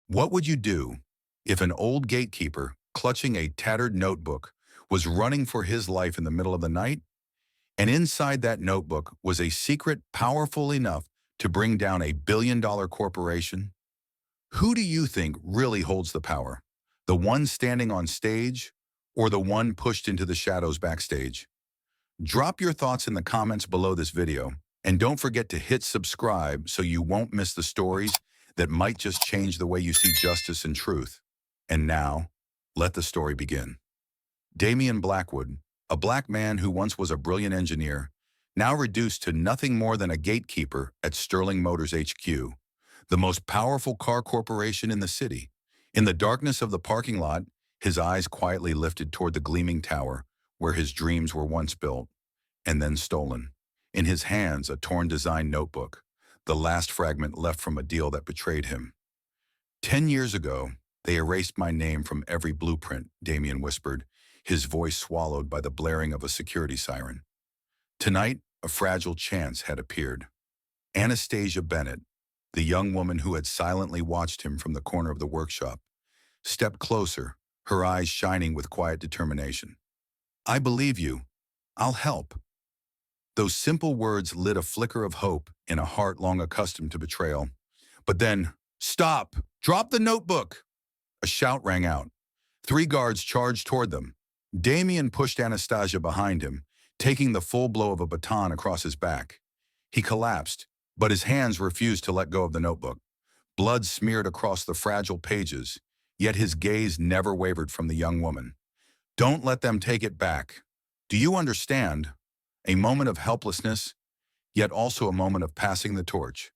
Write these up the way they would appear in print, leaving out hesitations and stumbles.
What would you do if an old gatekeeper, clutching a tattered notebook, was running for his life in the middle of the night? And inside that notebook was a secret powerful enough to bring down a billion-dollar corporation? Who do you think really holds the power? The one standing on stage or the one pushed into the shadows backstage? Drop your thoughts in the comments below this video, and don't forget to hit subscribe so you won't miss the stories that might just change the way you see justice and truth. And now, let the story begin. Damian Blackwood, a black man who once was a brilliant engineer, now reduced to nothing more than a gatekeeper at Sterling Motors HQ, the most powerful car corporation in the city. In the darkness of the parking lot, his eyes quietly lifted toward the gleaming tower where his dreams were once built and then stolen. In his hands, a torn design notebook, the last fragment left from a deal that betrayed him. 10 years ago, they erased my name from every blueprint, Damian whispered, his voice swallowed by the blaring of a security siren. Tonight, a fragile chance had appeared. Anastasia Bennett, the young woman who had silently watched him from the corner of the workshop, stepped closer, her eyes shining with quiet determination. "I believe you. I'll help." Those simple words lit a flicker of hope in a heart long accustomed to betrayal. But then, "Stop! Drop the notebook!" A shout rang out. 3 guards charged toward them. Damien pushed Anastasia behind him, taking the full blow of a baton across his back. He collapsed, but his hands refused to let go of the notebook. Blood smeared across the fragile pages, yet his gaze never wavered from the young woman. "Don't let them take it back. Do you understand?" A moment of helplessness, yet also a moment of passing the torch.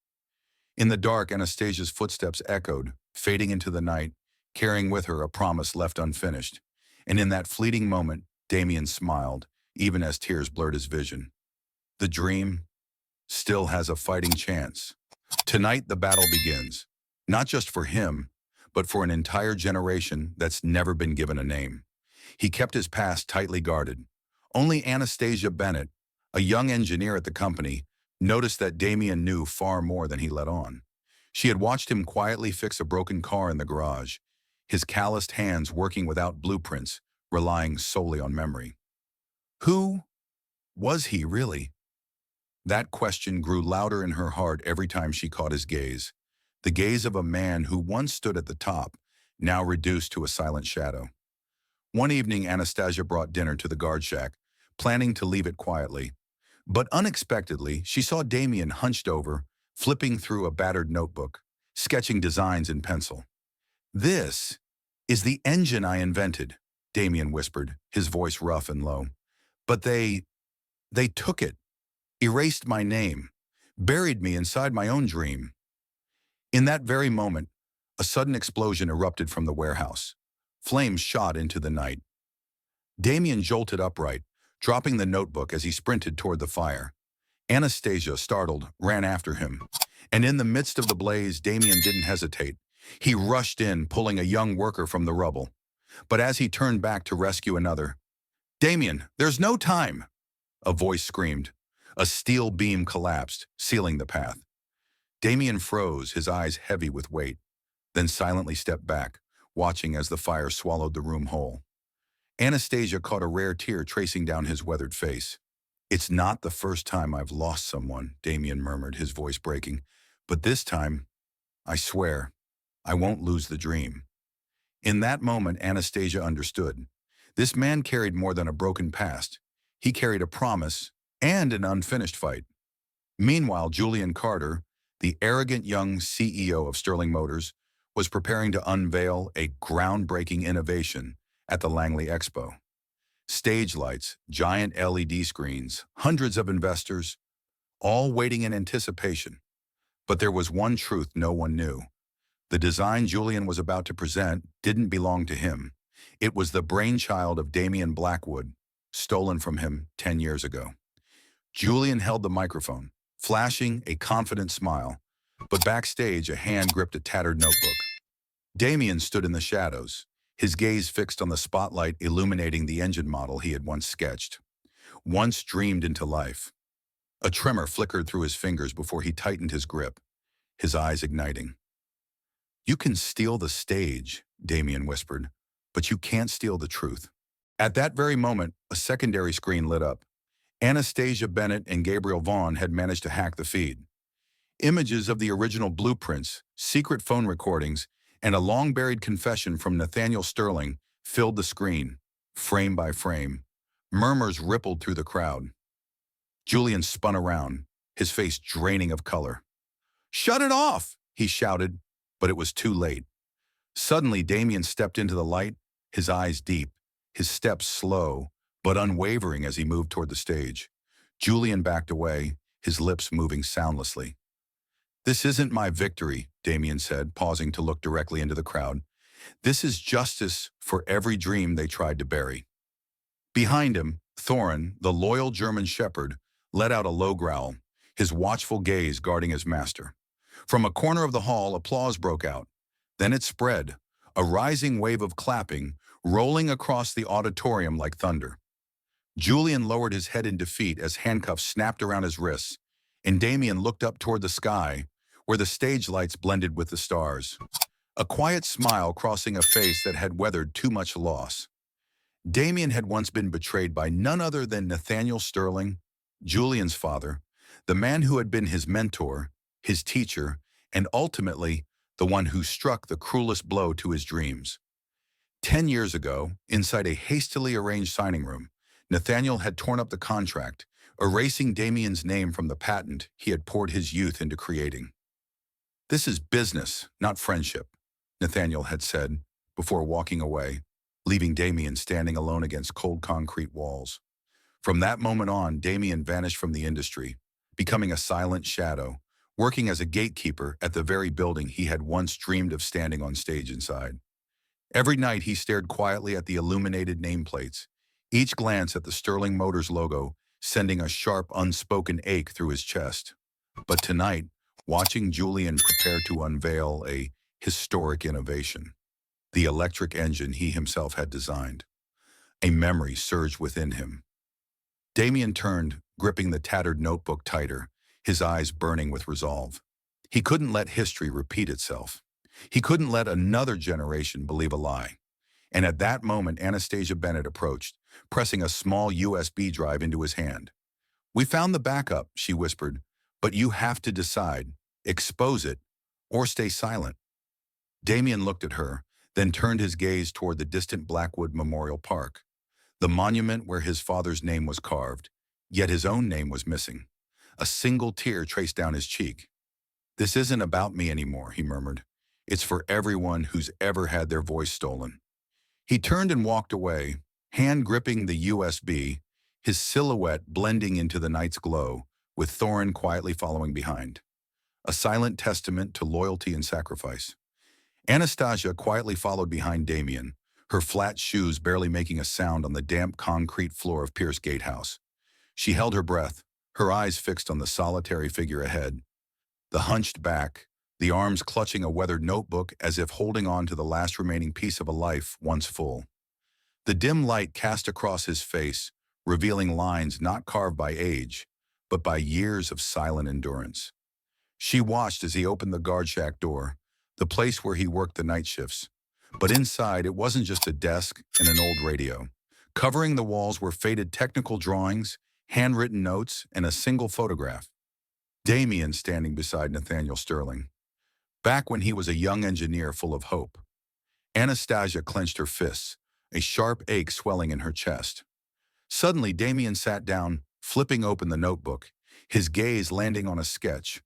In the dark, Anastasia's footsteps echoed, fading into the night, carrying with her a promise left unfinished. And in that fleeting moment, Damien smiled, even as tears blurred his vision. The dream still has a fighting chance. Tonight, the battle begins, not just for him, but for an entire generation that's never been given a name. He kept his past tightly guarded. Only Anastasia Bennett, a young engineer at the company, noticed that Damien knew far more than he let on. She had watched him quietly fix a broken car in the garage, his calloused hands working without blueprints, relying solely on memory. Who was he really? That question grew louder in her heart every time she caught his gaze, the gaze of a man who once stood at the top, now reduced to a silent shadow. One evening, Anastasia brought dinner to the guard shack, planning to leave it quietly. But unexpectedly, she saw Damien hunched over, flipping through a battered notebook, sketching designs in pencil. "This is the engine I invented," Damien whispered, his voice rough and low. "But they took it, erased my name, buried me inside my own dream." In that very moment, a sudden explosion erupted from the warehouse. Flames shot into the night. Damien jolted upright, dropping the notebook as he sprinted toward the fire. Anastasia, startled, ran after him. And in the midst of the blaze, Damien didn't hesitate. He rushed in, pulling a young worker from the rubble. But as he turned back to rescue another, "Damien, there's no time!" a voice screamed. A steel beam collapsed, sealing the path. Damien froze, his eyes heavy with weight, then silently stepped back, watching as the fire swallowed the room whole. Anastasia caught a rare tear tracing down his weathered face. "It's not the first time I've lost someone," Damien murmured, his voice breaking. "But this time, I swear, I won't lose the dream." In that moment, Anastasia understood. This man carried more than a broken past. He carried a promise and an unfinished fight. Meanwhile, Julian Carter, the arrogant young CEO of Sterling Motors, was preparing to unveil a groundbreaking innovation at the Langley Expo. Stage lights, giant LED screens, hundreds of investors, all waiting in anticipation. But there was one truth no one knew. The design Julian was about to present didn't belong to him. It was the brainchild of Damian Blackwood, stolen from him 10 years ago. Julian held the microphone, flashing a confident smile, but backstage a hand gripped a tattered notebook. Damien stood in the shadows, his gaze fixed on the spotlight illuminating the engine model he had once sketched, once dreamed into life. A tremor flickered through his fingers before he tightened his grip, his eyes igniting. You can steal the stage, Damien whispered, but you can't steal the truth. At that very moment, a secondary screen lit up. Anastasia Bennett and Gabriel Vaughn had managed to hack the feed. Images of the original blueprints, secret phone recordings, and a long-buried confession from Nathaniel Sterling filled the screen, frame by frame. Murmurs rippled through the crowd. Julian spun around, his face draining of color. "Shut it off!" he shouted, but it was too late. Suddenly, Damien stepped into the light, his eyes deep, his steps slow, but unwavering as he moved toward the stage. Julian backed away, his lips moving soundlessly. "This isn't my victory," Damien said, pausing to look directly into the crowd. "This is justice for every dream they tried to bury." Behind him, Thorin, the loyal German shepherd, let out a low growl, his watchful gaze guarding his master. From a corner of the hall, applause broke out. Then it spread, a rising wave of clapping, rolling across the auditorium like thunder. Julian lowered his head in defeat as handcuffs snapped around his wrists, and Damien looked up toward the sky, where the stage lights blended with the stars. A quiet smile crossing a face that had weathered too much loss. Damien had once been betrayed by none other than Nathaniel Sterling, Julian's father, the man who had been his mentor, his teacher, and ultimately the one who struck the cruelest blow to his dreams. 10 years ago, inside a hastily arranged signing room, Nathaniel had torn up the contract, erasing Damien's name from the patent he had poured his youth into creating. "This is business, not friendship," Nathaniel had said before walking away, leaving Damien standing alone against cold concrete walls. From that moment on, Damien vanished from the industry, becoming a silent shadow, working as a gatekeeper at the very building he had once dreamed of standing on stage inside. Every night he stared quietly at the illuminated nameplates, each glance at the Sterling Motors logo sending a sharp, unspoken ache through his chest. But tonight, watching Julian prepare to unveil a historic innovation, the electric engine he himself had designed, a memory surged within him. Damien turned, gripping the tattered notebook tighter, his eyes burning with resolve. He couldn't let history repeat itself. He couldn't let another generation believe a lie. And at that moment, Anastasia Bennett approached, pressing a small USB drive into his hand. "We found the backup," she whispered, "but you have to decide, expose it, or stay silent." Damien looked at her, then turned his gaze toward the distant Blackwood Memorial Park, the monument where his father's name was carved, yet his own name was missing. A single tear traced down his cheek. "This isn't about me anymore," he murmured. "It's for everyone who's ever had their voice stolen." He turned and walked away, hand gripping the USB, his silhouette blending into the night's glow, with Thorin quietly following behind. A silent testament to loyalty and sacrifice. Anastasia quietly followed behind Damien, her flat shoes barely making a sound on the damp concrete floor of Pierce Gatehouse. She held her breath, her eyes fixed on the solitary figure ahead. The hunched back, the arms clutching a weathered notebook as if holding on to the last remaining piece of a life once full. The dim light cast across his face, revealing lines not carved by age, but by years of silent endurance. She watched as he opened the guard shack door, the place where he worked the night shifts. But inside, it wasn't just a desk and an old radio. Covering the walls were faded technical drawings, handwritten notes, and a single photograph. Damien standing beside Nathaniel Sterling. Back when he was a young engineer full of hope. Anastasia clenched her fists, a sharp ache swelling in her chest. Suddenly, Damien sat down, flipping open the notebook, his gaze landing on a sketch.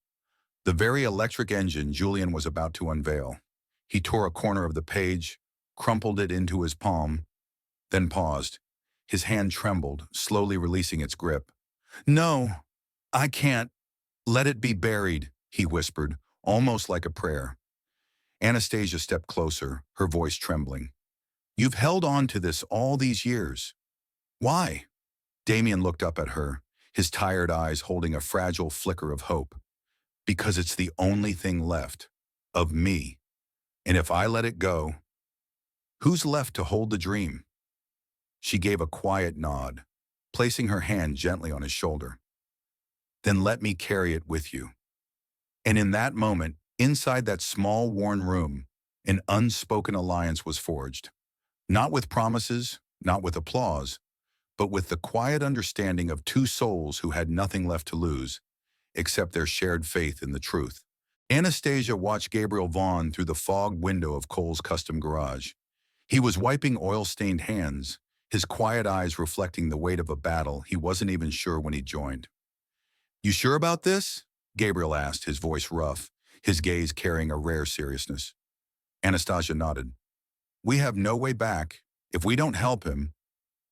The very electric engine Julian was about to unveil. He tore a corner of the page, crumpled it into his palm, then paused. His hand trembled, slowly releasing its grip. "No, I can't. Let it be buried," he whispered, almost like a prayer. Anastasia stepped closer, her voice trembling. "You've held on to this all these years. Why?" Damien looked up at her, his tired eyes holding a fragile flicker of hope. "Because it's the only thing left. Of me. And if I let it go, who's left to hold the dream?" She gave a quiet nod, placing her hand gently on his shoulder. "Then let me carry it with you." And in that moment, Inside that small, worn room, an unspoken alliance was forged. Not with promises, not with applause, but with the quiet understanding of two souls who had nothing left to lose, except their shared faith in the truth. Anastasia watched Gabriel Vaughn through the fogged window of Cole's custom garage. He was wiping oil-stained hands, his quiet eyes reflecting the weight of a battle he wasn't even sure when he joined. "You sure about this?" Gabriel asked, his voice rough, his gaze carrying a rare seriousness. Anastasia nodded. "We have no way back. If we don't help him,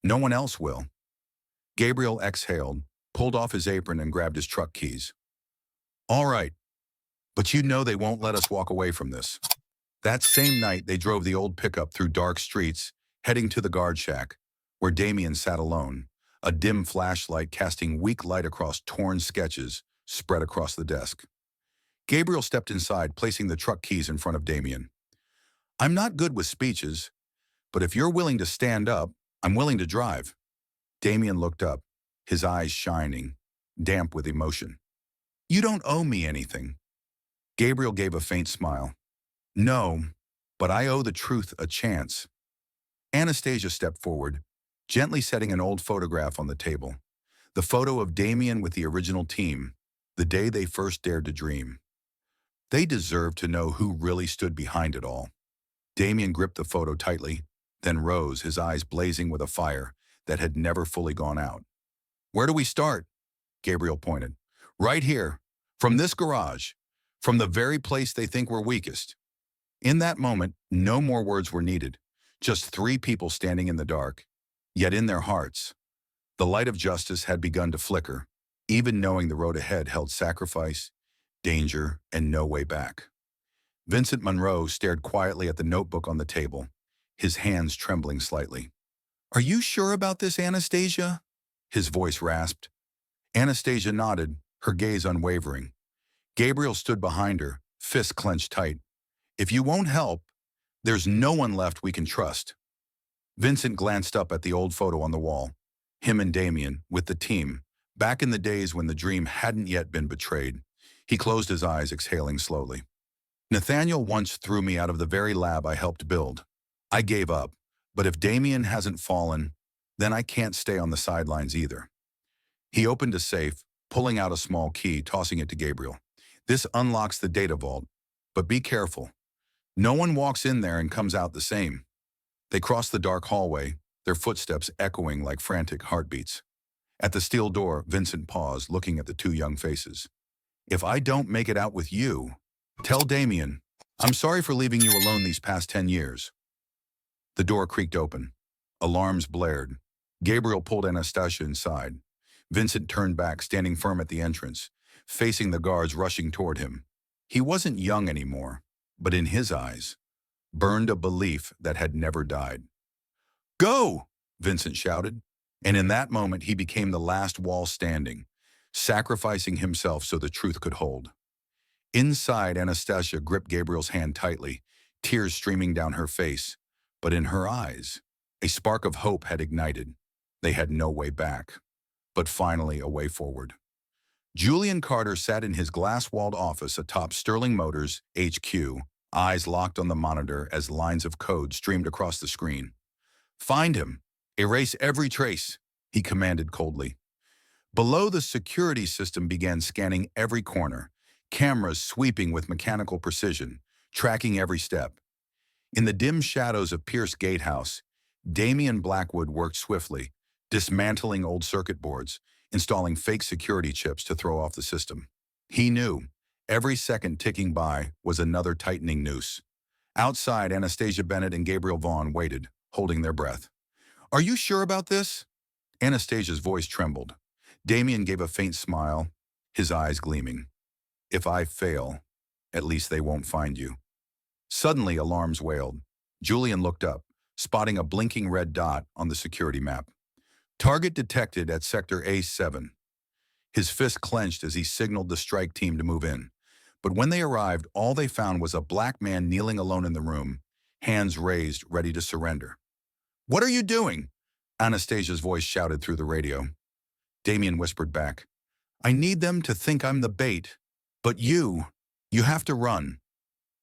no one else will." Gabriel exhaled, pulled off his apron and grabbed his truck keys. "All right, but you know they won't let us walk away from this." That same night, they drove the old pickup through dark streets, heading to the guard shack, where Damien sat alone, a dim flashlight casting weak light across torn sketches spread across the desk. Gabriel stepped inside, placing the truck keys in front of Damien. "I'm not good with speeches, but if you're willing to stand up, I'm willing to drive." Damien looked up, his eyes shining, damp with emotion. "You don't owe me anything." Gabriel gave a faint smile. "No, but I owe the truth a chance." Anastasia stepped forward, gently setting an old photograph on the table. The photo of Damien with the original team, the day they first dared to dream. They deserved to know who really stood behind it all. Damien gripped the photo tightly, then rose, his eyes blazing with a fire that had never fully gone out. "Where do we start?" Gabriel pointed. "Right here, from this garage, from the very place they think we're weakest." In that moment, no more words were needed, just three people standing in the dark. Yet in their hearts, the light of justice had begun to flicker, even knowing the road ahead held sacrifice, danger, and no way back. Vincent Monroe stared quietly at the notebook on the table, his hands trembling slightly. "Are you sure about this, Anastasia?" His voice rasped. Anastasia nodded, her gaze unwavering. Gabriel stood behind her, fists clenched tight. "If you won't help, there's no one left we can trust." Vincent glanced up at the old photo on the wall, him and Damien, with the team, back in the days when the dream hadn't yet been betrayed. He closed his eyes, exhaling slowly. "Nathaniel once threw me out of the very lab I helped build. I gave up, but if Damien hasn't fallen, then I can't stay on the sidelines either." He opened a safe, pulling out a small key, tossing it to Gabriel. "This unlocks the data vault, but be careful. No one walks in there and comes out the same." They crossed the dark hallway, their footsteps echoing like frantic heartbeats. At the steel door, Vincent paused, looking at the two young faces. "If I don't make it out with you, tell Damien, I'm sorry for leaving you alone these past 10 years. The door creaked open. Alarms blared. Gabriel pulled Anastasia inside. Vincent turned back, standing firm at the entrance, facing the guards rushing toward him. He wasn't young anymore, but in his eyes, burned a belief that had never died. "Go!" Vincent shouted, and in that moment he became the last wall standing, sacrificing himself so the truth could hold. Inside, Anastasia gripped Gabriel's hand tightly, tears streaming down her face, but in her eyes, a spark of hope had ignited. They had no way back, but finally a way forward. Julian Carter sat in his glass-walled office atop Sterling Motors, HQ, eyes locked on the monitor as lines of code streamed across the screen. "Find him. Erase every trace," he commanded coldly. Below, the security system began scanning every corner, cameras sweeping with mechanical precision, tracking every step. In the dim shadows of Pierce Gatehouse, Damian Blackwood worked swiftly, dismantling old circuit boards, installing fake security chips to throw off the system. He knew every second ticking by was another tightening noose. Outside, Anastasia Bennett and Gabriel Vaughn waited, holding their breath. "Are you sure about this?" Anastasia's voice trembled. Damien gave a faint smile, his eyes gleaming. "If I fail, at least they won't find you." Suddenly, alarms wailed. Julian looked up, spotting a blinking red dot on the security map. "Target detected at Sector A7. His fist clenched as he signaled the strike team to move in. But when they arrived, all they found was a black man kneeling alone in the room, hands raised, ready to surrender. "What are you doing?" Anastasia's voice shouted through the radio. Damien whispered back, "I need them to think I'm the bait. But you You have to run.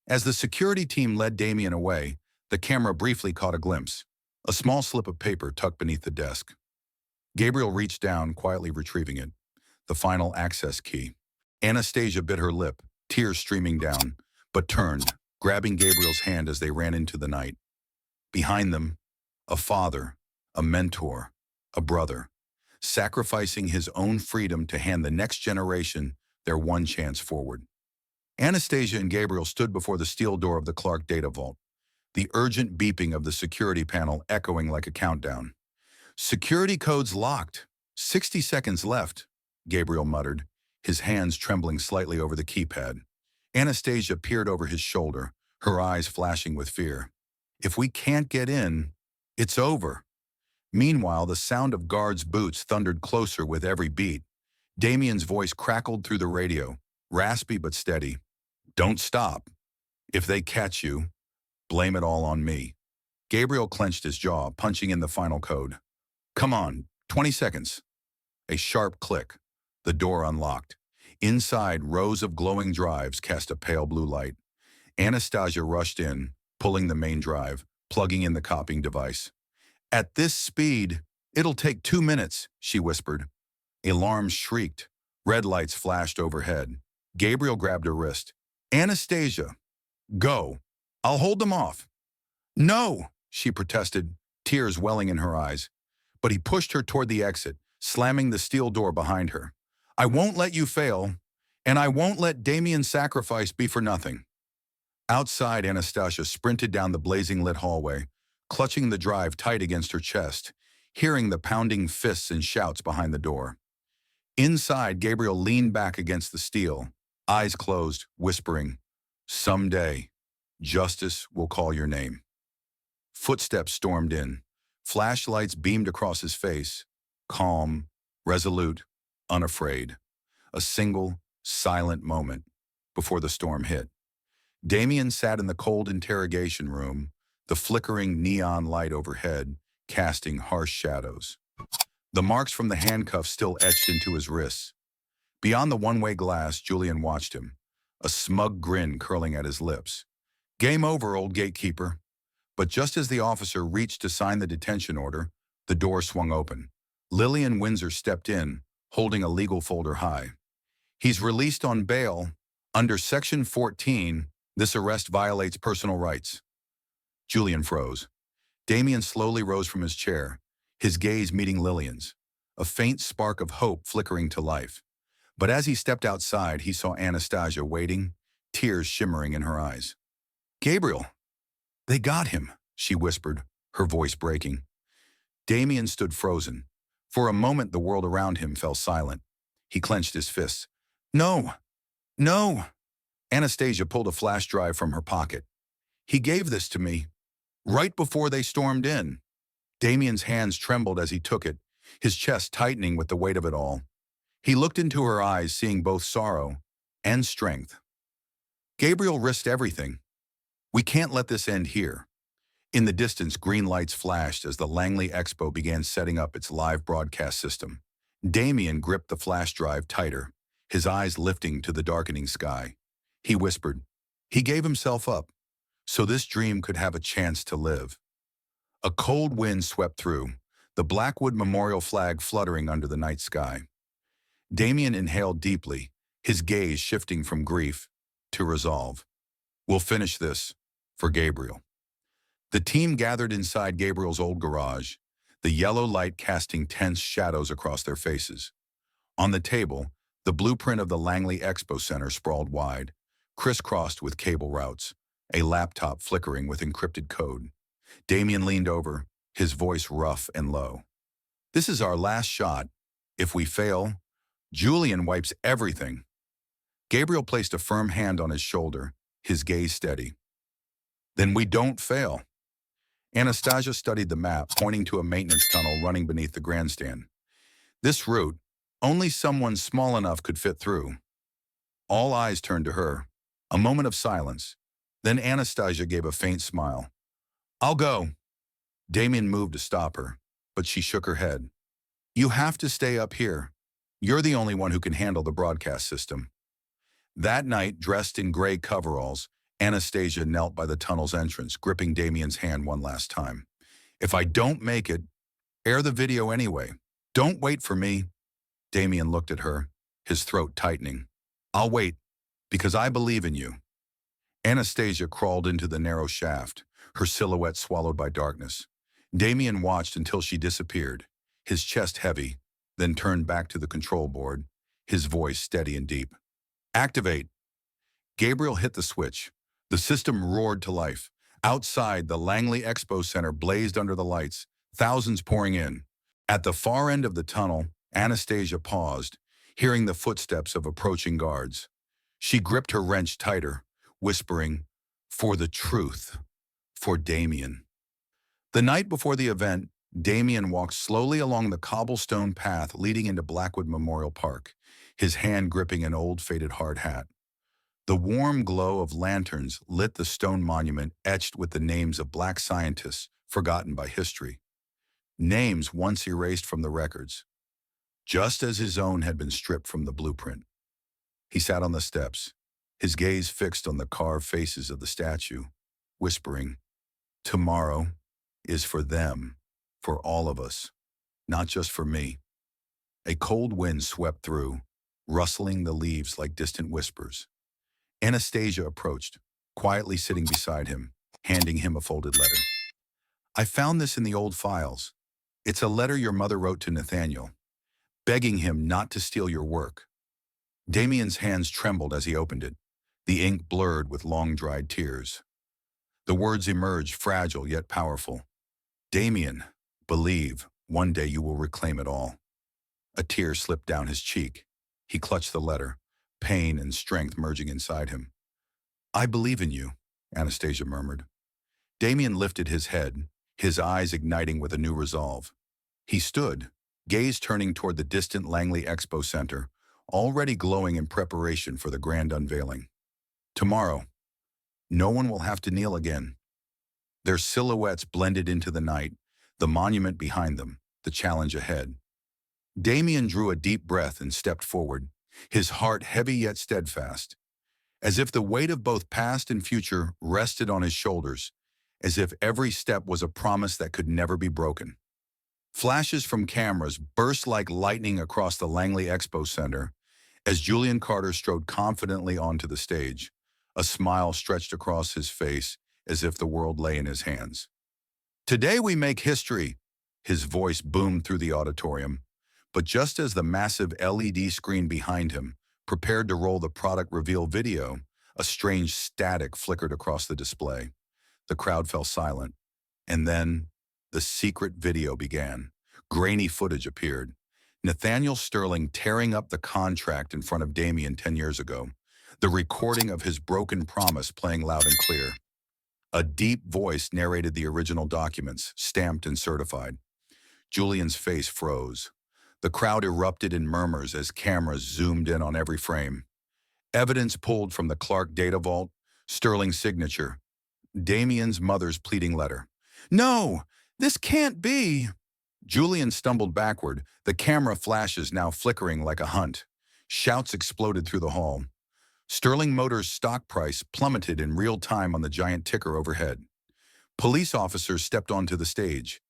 As the security team led Damien away, the camera briefly caught a glimpse. A small slip of paper tucked beneath the desk. Gabriel reached down, quietly retrieving it. The final access key. Anastasia bit her lip, tears streaming down, but turned, grabbing Gabriel's hand as they ran into the night. Behind them, a father, a mentor, a brother, sacrificing his own freedom to hand the next generation their one chance forward. Anastasia and Gabriel stood before the steel door of the Clark data vault, the urgent beeping of the security panel echoing like a countdown. "Security codes locked. 60 seconds left," Gabriel muttered, his hands trembling slightly over the keypad. Anastasia peered over his shoulder, her eyes flashing with fear. "If we can't get in, it's over." Meanwhile, the sound of guards' boots thundered closer with every beat. Damien's voice crackled through the radio, raspy but steady. "Don't stop. If they catch you, blame it all on me." Gabriel clenched his jaw, punching in the final code. "Come on, 20 seconds. A sharp click. The door unlocked. Inside, rows of glowing drives cast a pale blue light. Anastasia rushed in, pulling the main drive, plugging in the copying device. "At this speed, it'll take 2 minutes," she whispered. Alarms shrieked. Red lights flashed overhead. Gabriel grabbed her wrist. "Anastasia, go. I'll hold them off." "No," she protested, tears welling in her eyes. But he pushed her toward the exit, slamming the steel door behind her. "I won't let you fail, and I won't let Damien's sacrifice be for nothing." Outside, Anastasia sprinted down the blazing lit hallway, clutching the drive tight against her chest, hearing the pounding fists and shouts behind the door. Inside, Gabriel leaned back against the steel, eyes closed, whispering, "Someday, justice will call your name." Footsteps stormed in. Flashlights beamed across his face, calm, resolute, unafraid. A single, silent moment before the storm hit. Damien sat in the cold interrogation room, the flickering neon light overhead casting harsh shadows. The marks from the handcuffs still etched into his wrists. Beyond the one-way glass, Julian watched him, a smug grin curling at his lips. "Game over, old gatekeeper." But just as the officer reached to sign the detention order, the door swung open. Lillian Windsor stepped in, holding a legal folder high. "He's released on bail. Under Section 14, this arrest violates personal rights." Julian froze. Damien slowly rose from his chair, his gaze meeting Lillian's, a faint spark of hope flickering to life. But as he stepped outside, he saw Anastasia waiting, tears shimmering in her eyes. "Gabriel, they got him," she whispered, her voice breaking. Damien stood frozen. For a moment, the world around him fell silent. He clenched his fists. "No, no." Anastasia pulled a flash drive from her pocket. "He gave this to me, right before they stormed in." Damien's hands trembled as he took it, his chest tightening with the weight of it all. He looked into her eyes, seeing both sorrow and strength. "Gabriel risked everything. We can't let this end here." In the distance, green lights flashed as the Langley Expo began setting up its live broadcast system. Damien gripped the flash drive tighter, his eyes lifting to the darkening sky. He whispered, "He gave himself up, so this dream could have a chance to live." A cold wind swept through, the Blackwood Memorial flag fluttering under the night sky. Damien inhaled deeply, his gaze shifting from grief to resolve. "We'll finish this for Gabriel." The team gathered inside Gabriel's old garage, the yellow light casting tense shadows across their faces. On the table, the blueprint of the Langley Expo Center sprawled wide, crisscrossed with cable routes, a laptop flickering with encrypted code. Damien leaned over, his voice rough and low. "This is our last shot. If we fail, Julian wipes everything." Gabriel placed a firm hand on his shoulder, his gaze steady. "Then we don't fail." Anastasia studied the map, pointing to a maintenance tunnel running beneath the grandstand. "This route, only someone small enough could fit through." All eyes turned to her. A moment of silence. Then Anastasia gave a faint smile. "I'll go." Damien moved to stop her, but she shook her head. "You have to stay up here. You're the only one who can handle the broadcast system." That night, dressed in gray coveralls, Anastasia knelt by the tunnel's entrance, gripping Damien's hand one last time. If I don't make it, air the video anyway. Don't wait for me. Damien looked at her, his throat tightening. I'll wait, because I believe in you. Anastasia crawled into the narrow shaft, her silhouette swallowed by darkness. Damien watched until she disappeared, his chest heavy, then turned back to the control board, his voice steady and deep. Activate. Gabriel hit the switch. The system roared to life. Outside, the Langley Expo Center blazed under the lights, thousands pouring in. At the far end of the tunnel, Anastasia paused, hearing the footsteps of approaching guards. She gripped her wrench tighter, whispering, "For the truth, for Damien." The night before the event, Damien walked slowly along the cobblestone path leading into Blackwood Memorial Park, his hand gripping an old faded hard hat. The warm glow of lanterns lit the stone monument etched with the names of black scientists forgotten by history. Names once erased from the records, just as his own had been stripped from the blueprint. He sat on the steps, his gaze fixed on the carved faces of the statue, whispering, "Tomorrow is for them, for all of us, not just for me." A cold wind swept through, rustling the leaves like distant whispers. Anastasia approached, quietly sitting beside him, handing him a folded letter. "I found this in the old files. It's a letter your mother wrote to Nathaniel, begging him not to steal your work." Damien's hands trembled as he opened it, the ink blurred with long-dried tears. The words emerged, fragile yet powerful. "Damien, believe, one day you will reclaim it all." A tear slipped down his cheek. He clutched the letter, pain and strength merging inside him. "I believe in you," Anastasia murmured. Damien lifted his head, his eyes igniting with a new resolve. He stood, gaze turning toward the distant Langley Expo Center, already glowing in preparation for the grand unveiling. Tomorrow, no one will have to kneel again. Their silhouettes blended into the night, the monument behind them, the challenge ahead. Damien drew a deep breath and stepped forward, his heart heavy yet steadfast, as if the weight of both past and future rested on his shoulders, as if every step was a promise that could never be broken. Flashes from cameras burst like lightning across the Langley Expo Center as Julian Carter strode confidently onto the stage, a smile stretched across his face as if the world lay in his hands. "Today we make history," his voice boomed through the auditorium. But just as the massive LED screen behind him prepared to roll the product reveal video, a strange static flickered across the display. The crowd fell silent. And then, the secret video began. Grainy footage appeared. Nathaniel Sterling tearing up the contract in front of Damien 10 years ago. The recording of his broken promise playing loud and clear. A deep voice narrated the original documents, stamped and certified. Julian's face froze. The crowd erupted in murmurs as cameras zoomed in on every frame. Evidence pulled from the Clark data vault, Sterling's signature, Damien's mother's pleading letter. "No, this can't be!" Julian stumbled backward, the camera flashes now flickering like a hunt. Shouts exploded through the hall. Sterling Motors' stock price plummeted in real time on the giant ticker overhead. Police officers stepped onto the stage.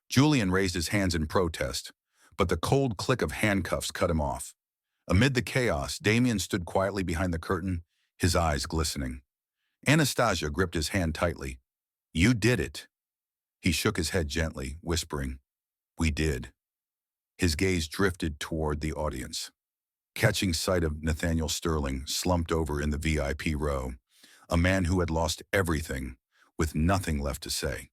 Julian raised his hands in protest, but the cold click of handcuffs cut him off. Amid the chaos, Damien stood quietly behind the curtain, his eyes glistening. Anastasia gripped his hand tightly. "You did it." He shook his head gently, whispering, "We did." His gaze drifted toward the audience, catching sight of Nathaniel Sterling slumped over in the VIP row, a man who had lost everything, with nothing left to say.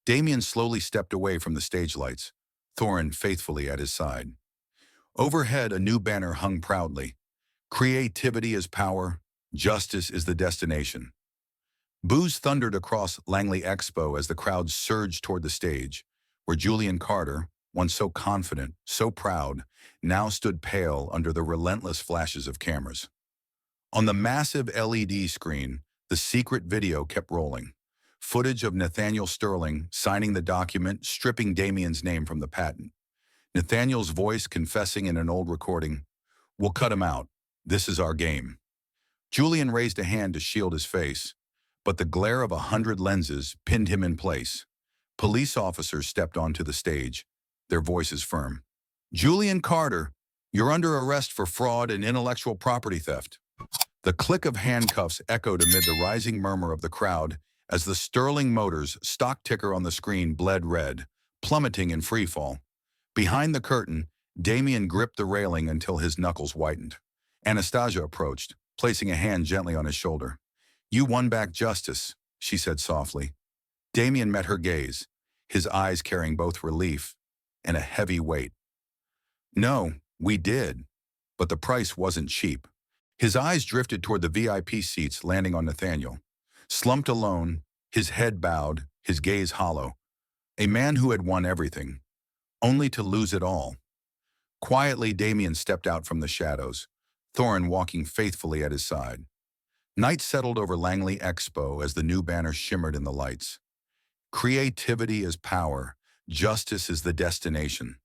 Damien slowly stepped away from the stage lights, Thorin faithfully at his side. Overhead, a new banner hung proudly. "Creativity is power, justice is the destination." Boos thundered across Langley Expo as the crowd surged toward the stage, where Julian Carter, once so confident, so proud, now stood pale under the relentless flashes of cameras. On the massive LED screen, the secret video kept rolling. Footage of Nathaniel Sterling signing the document, stripping Damien's name from the patent. Nathaniel's voice confessing in an old recording, "We'll cut him out. This is our game." Julian raised a hand to shield his face, but the glare of 100 lenses pinned him in place. Police officers stepped onto the stage, their voices firm. "Julian Carter, you're under arrest for fraud and intellectual property theft." The click of handcuffs echoed amid the rising murmur of the crowd as the Sterling Motors stock ticker on the screen bled red, plummeting in freefall. Behind the curtain, Damien gripped the railing until his knuckles whitened. Anastasia approached, placing a hand gently on his shoulder. "You won back justice," she said softly. Damien met her gaze, his eyes carrying both relief and a heavy weight. "No, we did, but the price wasn't cheap." His eyes drifted toward the VIP seats, landing on Nathaniel. Slumped alone, his head bowed, his gaze hollow. A man who had won everything, only to lose it all. Quietly, Damien stepped out from the shadows, Thorin walking faithfully at his side. Night settled over Langley Expo as the new banner shimmered in the lights. Creativity is power, justice is the destination.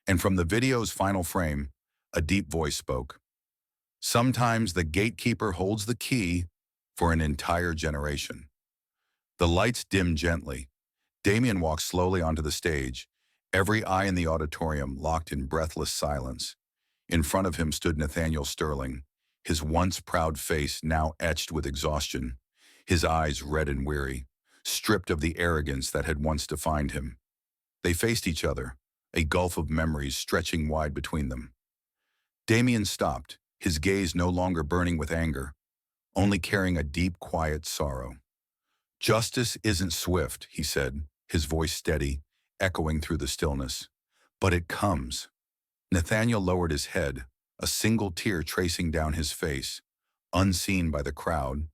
And from the video's final frame, a deep voice spoke. "Sometimes the gatekeeper holds the key for an entire generation." The lights dimmed gently. Damien walked slowly onto the stage, every eye in the auditorium locked in breathless silence. In front of him stood Nathaniel Sterling, his once proud face now etched with exhaustion, his eyes red and weary, stripped of the arrogance that had once defined him. They faced each other, a gulf of memories stretching wide between them. Damien stopped, his gaze no longer burning with anger, only carrying a deep, quiet sorrow. "Justice isn't swift," he said, his voice steady, echoing through the stillness. "But it comes." Nathaniel lowered his head, a single tear tracing down his face, unseen by the crowd,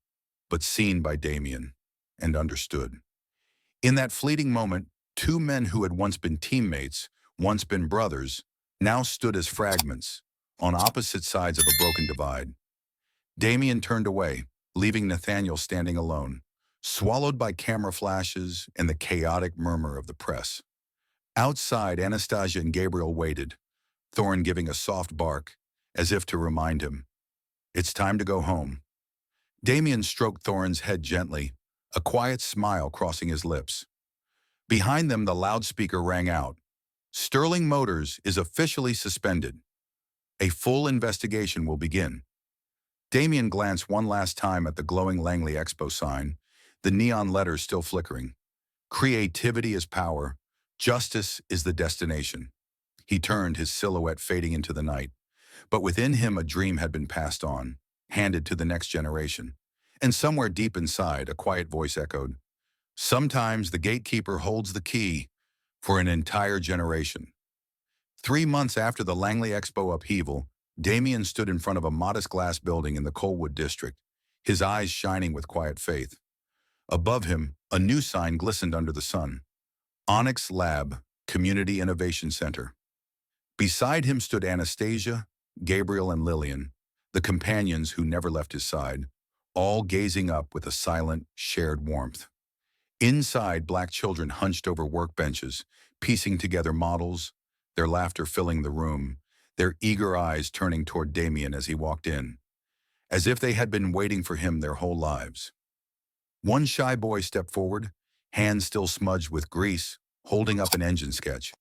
but seen by Damien, and understood. In that fleeting moment, two men who had once been teammates, once been brothers, now stood as fragments, on opposite sides of a broken divide. Damien turned away, leaving Nathaniel standing alone, swallowed by camera flashes and the chaotic murmur of the press. Outside, Anastasia and Gabriel waited, Thorin giving a soft bark, as if to remind him, "It's time to go home." Damien stroked Thorin's head gently, a quiet smile crossing his lips. Behind them, the loudspeaker rang out. "Sterling Motors is officially suspended. A full investigation will begin." Damien glanced one last time at the glowing Langley Expo sign, the neon letters still flickering. Creativity is power. Justice is the destination. He turned, his silhouette fading into the night. But within him, a dream had been passed on, handed to the next generation. And somewhere deep inside, a quiet voice echoed, "Sometimes the gatekeeper holds the key for an entire generation." 3 months after the Langley Expo upheaval, Damien stood in front of a modest glass building in the Colwood district, his eyes shining with quiet faith. Above him, a new sign glistened under the sun. Onyx Lab, Community Innovation Center. Beside him stood Anastasia, Gabriel, and Lillian, the companions who never left his side, all gazing up with a silent, shared warmth. Inside, black children hunched over workbenches, piecing together models, their laughter filling the room, their eager eyes turning toward Damien as he walked in, as if they had been waiting for him their whole lives. One shy boy stepped forward, hands still smudged with grease, holding up an engine sketch.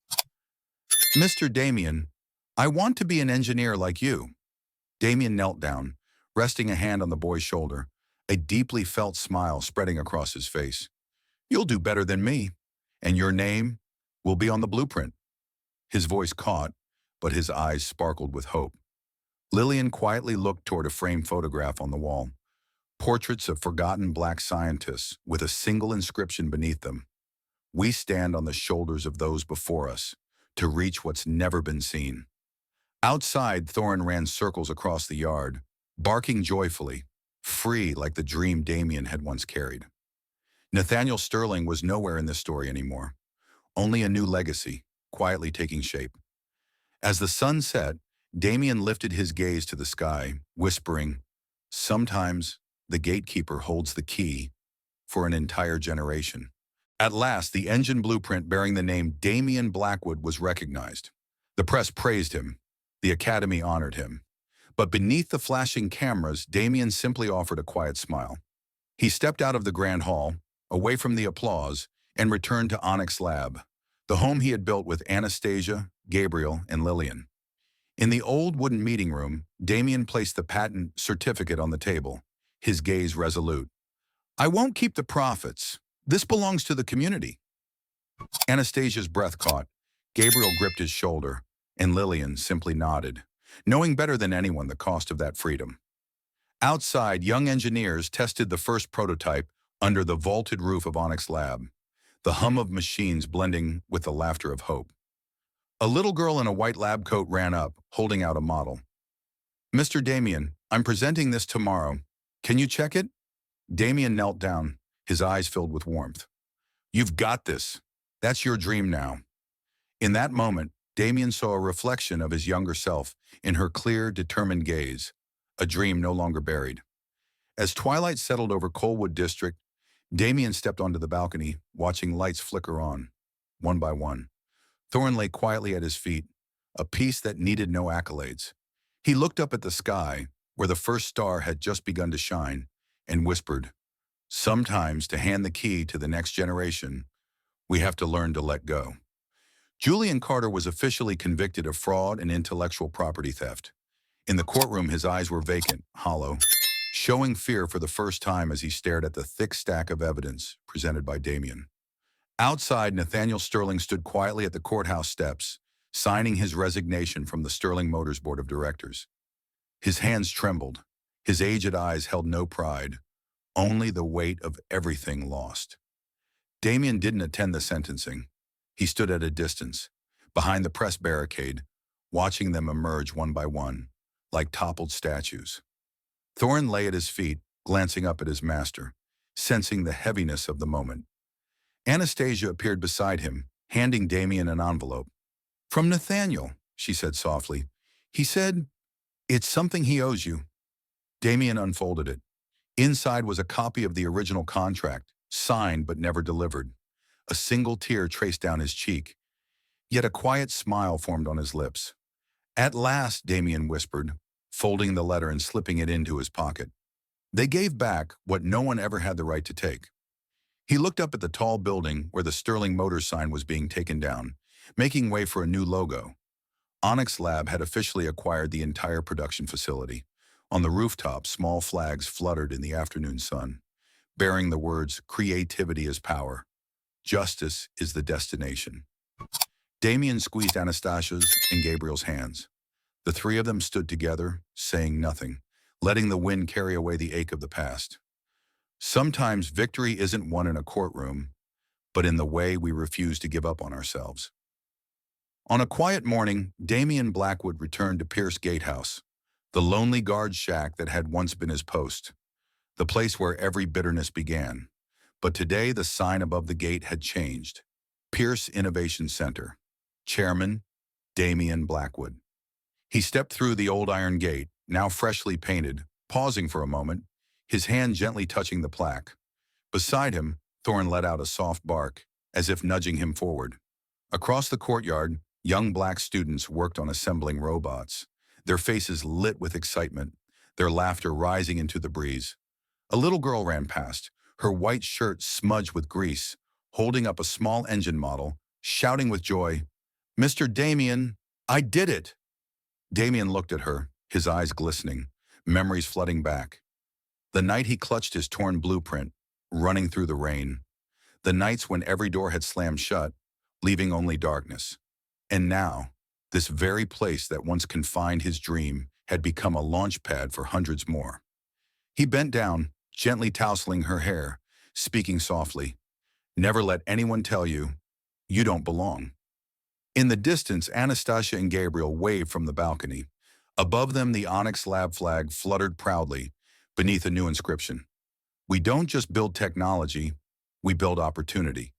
"Mr. Damien, I want to be an engineer like you." Damien knelt down, resting a hand on the boy's shoulder, a deeply felt smile spreading across his face. "You'll do better than me, and your name will be on the blueprint." His voice caught, but his eyes sparkled with hope. Lillian quietly looked toward a framed photograph on the wall, portraits of forgotten black scientists with a single inscription beneath them. "We stand on the shoulders of those before us to reach what's never been seen." Outside, Thorin ran circles across the yard, barking joyfully, free like the dream Damien had once carried. Nathaniel Sterling was nowhere in this story anymore, only a new legacy, quietly taking shape. As the sun set, Damien lifted his gaze to the sky, whispering, "Sometimes the gatekeeper holds the key for an entire generation." At last, the engine blueprint bearing the name Damien Blackwood was recognized. The press praised him. The Academy honored him. But beneath the flashing cameras, Damien simply offered a quiet smile. He stepped out of the grand hall, away from the applause, and returned to Onyx Lab, the home he had built with Anastasia, Gabriel, and Lillian. In the old wooden meeting room, Damien placed the patent certificate on the table, his gaze resolute. "I won't keep the profits. This belongs to the community." Anastasia's breath caught. Gabriel gripped his shoulder, and Lillian simply nodded, knowing better than anyone the cost of that freedom. Outside, young engineers tested the first prototype under the vaulted roof of Onyx Lab, the hum of machines blending with the laughter of hope. A little girl in a white lab coat ran up, holding out a model. "Mr. Damien, I'm presenting this tomorrow. Can you check it?" Damien knelt down, his eyes filled with warmth. "You've got this. That's your dream now." In that moment, Damien saw a reflection of his younger self in her clear, determined gaze, a dream no longer buried. As twilight settled over Colwood District, Damien stepped onto the balcony, watching lights flicker on, one by one. Thorin lay quietly at his feet, a piece that needed no accolades. He looked up at the sky, where the first star had just begun to shine, and whispered, "Sometimes to hand the key to the next generation, we have to learn to let go." Julian Carter was officially convicted of fraud and intellectual property theft. In the courtroom, his eyes were vacant, hollow, showing fear for the first time as he stared at the thick stack of evidence presented by Damien. Outside, Nathaniel Sterling stood quietly at the courthouse steps, signing his resignation from the Sterling Motors Board of Directors. His hands trembled. His aged eyes held no pride, only the weight of everything lost. Damien didn't attend the sentencing. He stood at a distance, behind the press barricade, watching them emerge one by one, like toppled statues. Thorin lay at his feet, glancing up at his master, sensing the heaviness of the moment. Anastasia appeared beside him, handing Damien an envelope. "From Nathaniel," she said softly. "He said, it's something he owes you." Damien unfolded it. Inside was a copy of the original contract, signed but never delivered. A single tear traced down his cheek, yet a quiet smile formed on his lips. "At last," Damien whispered, folding the letter and slipping it into his pocket. They gave back what no one ever had the right to take. He looked up at the tall building where the Sterling Motors sign was being taken down, making way for a new logo. Onyx Lab had officially acquired the entire production facility. On the rooftop, small flags fluttered in the afternoon sun, bearing the words, "Creativity is power. Justice is the destination." Damien squeezed Anastasia's and Gabriel's hands. The three of them stood together, saying nothing, letting the wind carry away the ache of the past. Sometimes victory isn't won in a courtroom, but in the way we refuse to give up on ourselves. On a quiet morning, Damien Blackwood returned to Pierce Gatehouse, the lonely guard shack that had once been his post, the place where every bitterness began. But today the sign above the gate had changed. Pierce Innovation Center. Chairman, Damien Blackwood. He stepped through the old iron gate, now freshly painted, pausing for a moment, his hand gently touching the plaque. Beside him, Thorin let out a soft bark, as if nudging him forward. Across the courtyard, young black students worked on assembling robots, their faces lit with excitement, their laughter rising into the breeze. A little girl ran past, her white shirt smudged with grease, holding up a small engine model, shouting with joy, "Mr. Damien, I did it!" Damien looked at her, his eyes glistening, memories flooding back. The night he clutched his torn blueprint, running through the rain. The nights when every door had slammed shut, leaving only darkness. And now, this very place that once confined his dream had become a launch pad for hundreds more. He bent down, gently tousling her hair, speaking softly, "Never let anyone tell you, you don't belong." In the distance, Anastasia and Gabriel waved from the balcony. Above them, the Onyx Lab flag fluttered proudly, beneath a new inscription. "We don't just build technology, we build opportunity."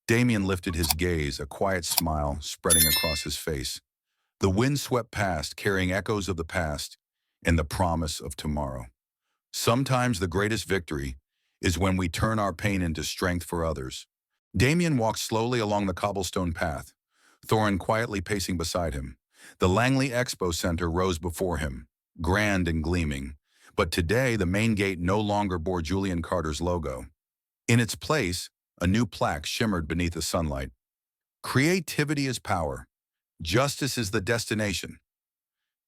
Damien lifted his gaze, a quiet smile spreading across his face. The wind swept past, carrying echoes of the past and the promise of tomorrow. Sometimes the greatest victory is when we turn our pain into strength for others. Damien walked slowly along the cobblestone path, Thorin quietly pacing beside him. The Langley Expo Center rose before him, grand and gleaming. But today, the main gate no longer bore Julian Carter's logo. In its place, a new plaque shimmered beneath the sunlight. Creativity is power. Justice is the destination.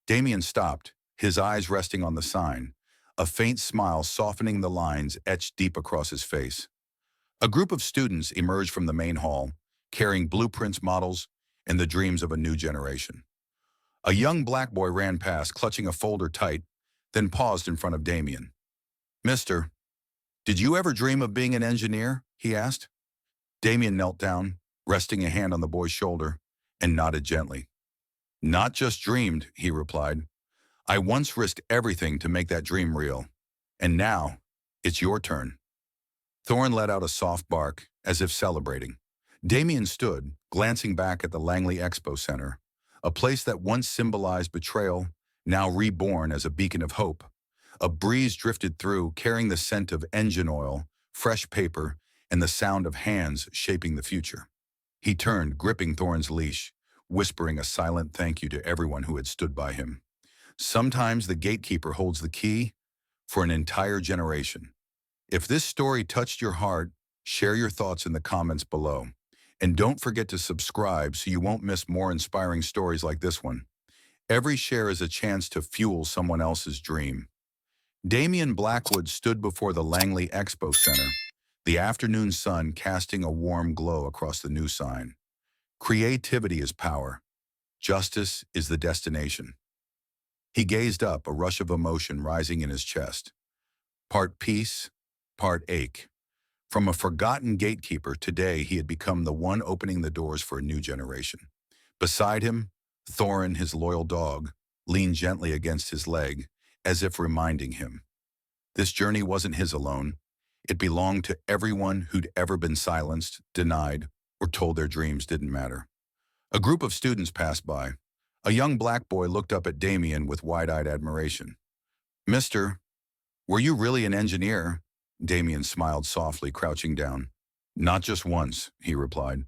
Damien stopped, his eyes resting on the sign, a faint smile softening the lines etched deep across his face. A group of students emerged from the main hall, carrying blueprints, models, and the dreams of a new generation. A young black boy ran past, clutching a folder tight, then paused in front of Damien. "Mister, did you ever dream of being an engineer?" he asked. Damien knelt down, resting a hand on the boy's shoulder, and nodded gently. "Not just dreamed," he replied. "I once risked everything to make that dream real. And now, it's your turn." Thorin let out a soft bark, as if celebrating. Damien stood, glancing back at the Langley Expo Center, a place that once symbolized betrayal, now reborn as a beacon of hope. A breeze drifted through, carrying the scent of engine oil, fresh paper, and the sound of hands shaping the future. He turned, gripping Thorin's leash, whispering a silent thank you to everyone who had stood by him. Sometimes the gatekeeper holds the key for an entire generation. If this story touched your heart, share your thoughts in the comments below. And don't forget to subscribe so you won't miss more inspiring stories like this one. Every share is a chance to fuel someone else's dream. Damien Blackwood stood before the Langley Expo Center, the afternoon sun casting a warm glow across the new sign. Creativity is power. Justice is the destination. He gazed up, a rush of emotion rising in his chest. Part peace, part ache. From a forgotten gatekeeper, today he had become the one opening the doors for a new generation. Beside him, Thorin, his loyal dog, leaned gently against his leg, as if reminding him. This journey wasn't his alone. It belonged to everyone who'd ever been silenced, denied, or told their dreams didn't matter. A group of students passed by. A young black boy looked up at Damien with wide-eyed admiration. "Mister, were you really an engineer?" Damien smiled softly, crouching down. "Not just once," he replied.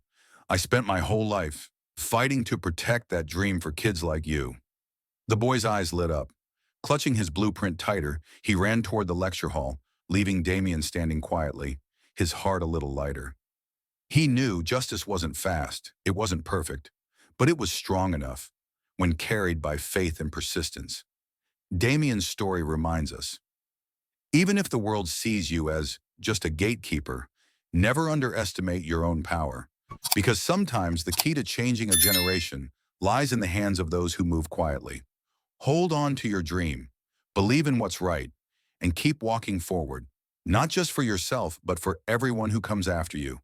"I spent my whole life fighting to protect that dream for kids like you." The boy's eyes lit up. Clutching his blueprint tighter, he ran toward the lecture hall, leaving Damien standing quietly, his heart a little lighter. He knew justice wasn't fast, it wasn't perfect, but it was strong enough when carried by faith and persistence. Damien's story reminds us, even if the world sees you as just a gatekeeper, never underestimate your own power, because sometimes the key to changing a generation lies in the hands of those who move quietly. Hold on to your dream, believe in what's right, and keep walking forward, not just for yourself, but for everyone who comes after you.